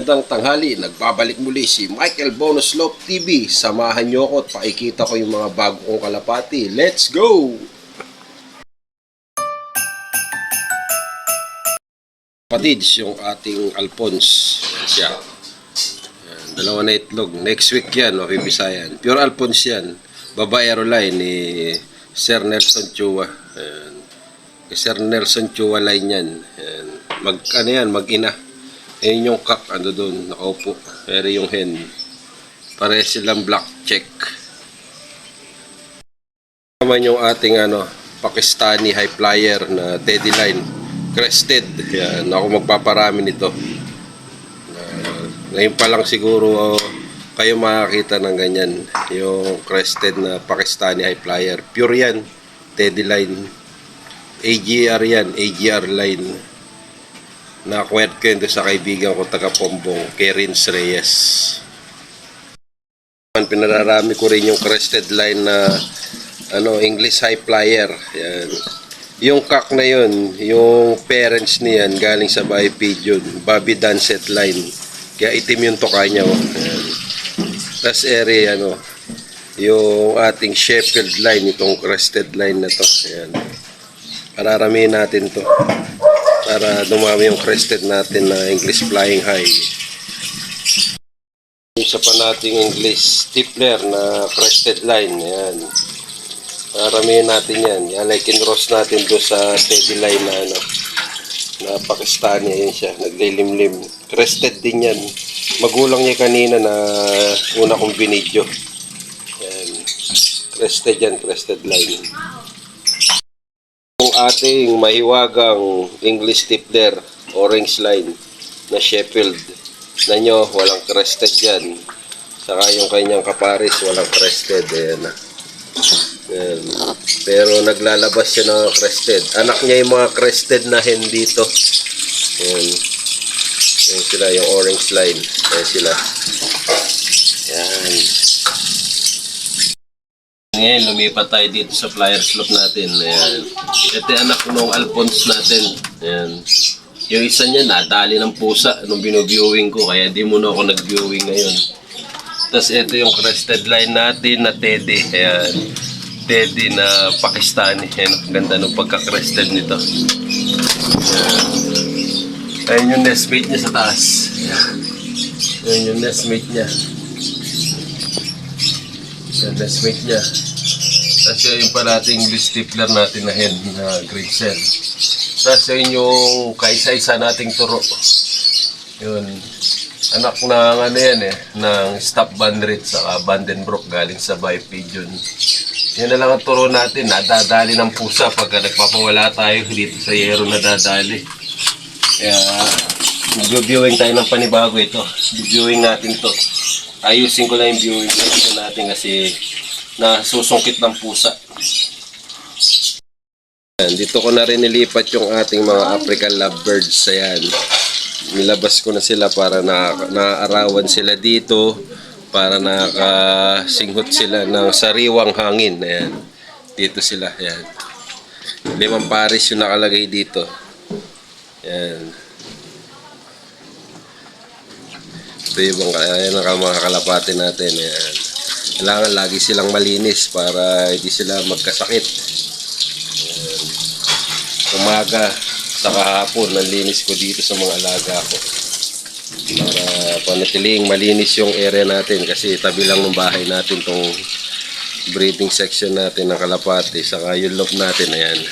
Magandang tanghali, nagbabalik muli si Michael Bonus Lop TV. Samahan nyo ako at pakikita ko yung mga bago kong kalapati. Let's go! Kapatids, yung ating Alphonse. Yan siya. Yan, dalawa na itlog. Next week yan, mapipisayan. Pure Alphonse yan. Babaero line ni Sir Nelson Chua. Yan. Sir Nelson Chua line yan. Yan. Mag-ina. Ayun yung cock, ano doon, nakaupo. Pero yung hen, pare silang black check. Naman yung ating Pakistani high flyer na teddy line, crested. Yan, ako magpaparami nito. Ngayon pa lang siguro kayo makakita ng ganyan. Yung crested na Pakistani high flyer. Pure yan, teddy line. AGR yan, AGR line. Nakwet ko yun sa kaibigan ko taga Pombong, Kerins Reyes. Pinararami ko rin yung crested line na English high flyer. Yan. Yung cock na yun, yung parents niyan galing sa Bay Pigeon, Bobby Dancet line. Kaya itim yung toka niya. Tapos area yung ating Sheffield line, itong crested line na to. Yan. Pararamihin natin to para dumami yung crested natin na English flying high. Isa pa nating English stippler na crested line. Ayan. Paramihin natin yan. Yan like in-roast natin do sa teddy line na Pakistani. Ayan siya. Naglilimlim. Crested din yan. Magulang niya kanina na una kong binidyo. Ayan. Crested yan. Crested line. Yung ating mahiwagang English stippler, orange line na Sheffield na nyo, walang crested yan. Saka yung kanyang kaparis, walang crested. Ayan. Ayan. Pero naglalabas siya ng crested. Anak niya yung mga crested na hen dito. Ayan. Ayan sila, yung orange line. Ayan sila. Ayan. Ngayon, lumipat tayo dito sa flyer slope natin. Ayan. Ito yung anak ng Alphonse natin. Ayan. Yung isa niya, nadali ng pusa nung binu-viewing ko. Kaya di muna ako nag-viewing ngayon. Tapos ito yung crested line natin na teddy. Ayan. Teddy na Pakistani. Ayan. Ganda ng pagka-crested nito. Ayan. Ayan yung nestmate niya sa taas. Ayan yung nestmate niya. Ayan, nestmate niya. Tapos yun pa natin English stippler natin na hen na grade cell. Tapos yun yung kaisa-isa nating turo. Yun. Anak ng ng stop bandrit sa Vandenbroek galing sa Bay Pigeon. Yan na lang ang turo natin. Nadadali ng pusa pagka nagpapawala tayo dito sa yero nadadali. Kaya mag-viewing tayo ng panibago ito. Viewing natin to. Ayusin ko lang yung viewing natin kasi nasusungkit ng pusa. Ayan, dito ko na rin nilipat yung ating mga African lovebirds. Ayan. Nilabas ko na sila para naaarawan sila dito, para nakasinghot sila ng sariwang hangin. Ayan. Dito sila. Ayan. 5 pares yung nakalagay dito. Ayan. Ito yung mga kalapati natin. Ayan. Kailangan lagi silang malinis para hindi sila magkasakit. Ayan. Umaga sa kahapon, nalinis ko dito sa mga alaga ko. Para panatiling malinis yung area natin kasi tabi lang ng bahay natin tong breeding section natin ng kalapati. Saka yung loop natin. Ayan.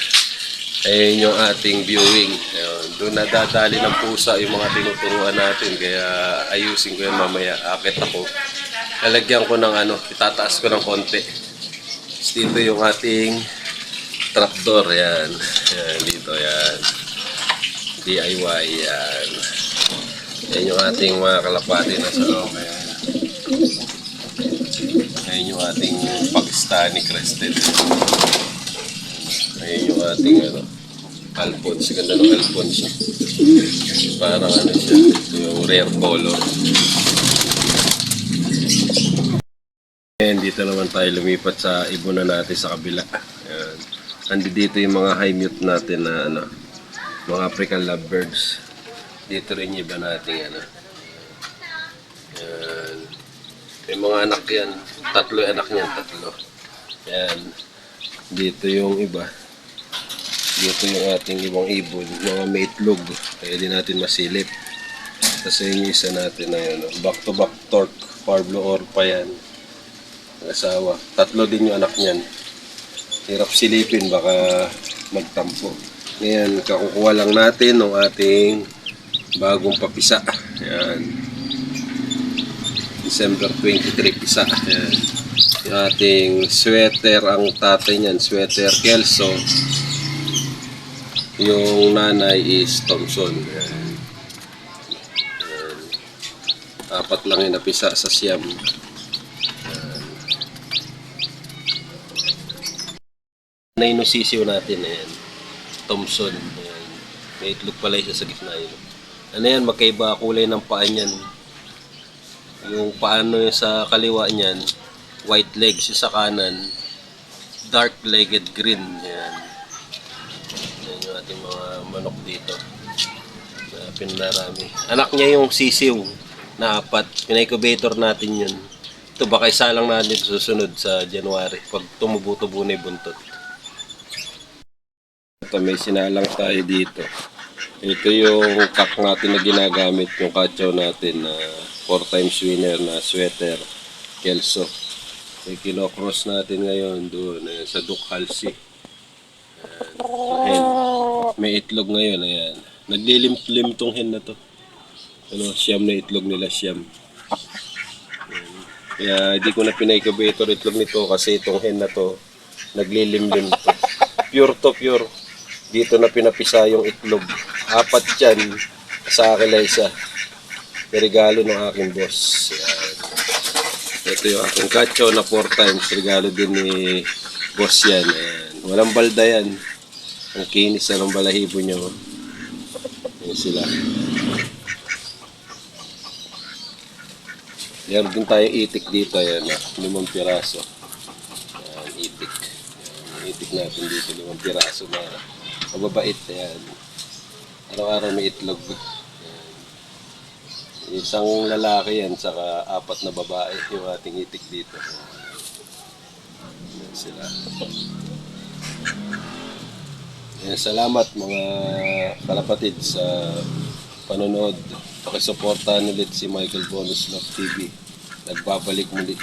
Ayan yung ating viewing. Ayan. Doon nadadali ng pusa yung mga tinuturuan natin. Kaya ayusin ko yan mamaya. Akit ako. Lalagyan ko ng itataas ko ng konti. Dito yung ating trapdoor. Yan. Yan. Dito. Yan. DIY. Yan. Yan yung ating mga kalapati na sa loob. Yan. Yan yung ating Pakistani crested. Yan yung ating Alphonse. Ganda ng Alphonse. Parang siya. Yung rare color. And dito naman tayo lumipat sa ibunan natin sa kabila. Ayan. Andi dito yung mga high mute natin na mga African lovebirds. Dito rin yung iba natin Yan. May mga anak yan. Tatlo yung anak niyan, tatlo. Yan. Dito yung iba. Dito yung ating ibang ibon. Mga may itlog. Kaya di natin masilip. Tapos yung isa natin na yun. Back to back torque. Pablo Orpa yan. Asawa. Tatlo din yung anak niyan. Hirap silipin. Baka magtampo. Ngayon, kakukuha lang natin ng ating bagong papisa. Yan. December 23 pisa. Yan. Yung ating sweater, ang tatay niyan, sweater Kelso. Yung nanay is Thompson. Yan. Yan. Apat lang yung napisa sa Siam. Yan. Na inusisiw natin. Yan. Thompson. Yan. May itlog pala siya sa gitna yun. Ano yan, magkaiba kulay ng paa niyan. Yung paano sa kaliwa niyan, white legs yung sa kanan, dark legged green. Yan. Yan yung ating mga manok dito. Na pinarami. Anak niya yung sisiw na 4. Pinay-incubator natin yun. Ito baka isa lang natin susunod sa January pag tumubo-tubo na yung buntot. Ito may sinalang tayo dito. Ito yung cup natin na ginagamit, yung kachaw natin na 4 times winner na sweater Kelso. May kinocross natin ngayon doon sa Duke Halsey. Ayan. May itlog ngayon, ayan. Naglilim-lim tong hen na to. Ano, Siam na itlog nila, Siam. Ayan. Kaya hindi ko na pinay-incubator itlog nito kasi itong hen na to naglilim-lim to. Pure to pure. Dito na pinapisa yung itlog. 4 yan sa akin lang isa. Regalo ng aking boss. Yan. Ito yung aking kacho na 4 times. Regalo din ni boss yan. Ayan. Walang balda yan. Ang kinis na ng balahibo niya. Ayan sila. Meron din tayong itik dito. Ayan, 5 piraso. Ayan, itik. Ayan, itik natin dito 5 piraso na mababait. Ayan. Araw-araw may itlog. Isang lalaki yan, saka 4 na babae yung ating itik dito. Yan sila. Yan, salamat mga kalapatid sa panonood. Pakisuportahan ulit si Michael Bonus Love TV. Nagbabalik muli.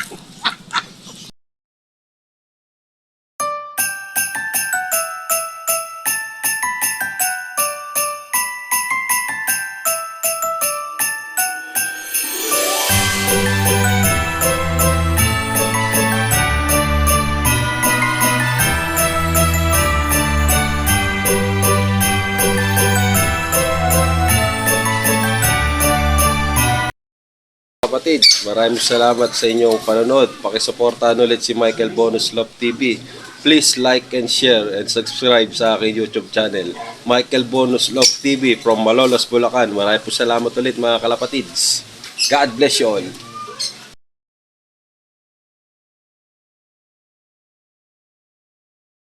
Kapatid, maraming salamat sa inyong panonood. Pakisuportahan ulit si Michael Bonus Love TV. Please like and share and subscribe sa aking YouTube channel, Michael Bonus Love TV from Malolos, Bulacan. Maraming salamat ulit mga kalapatids. God bless you all.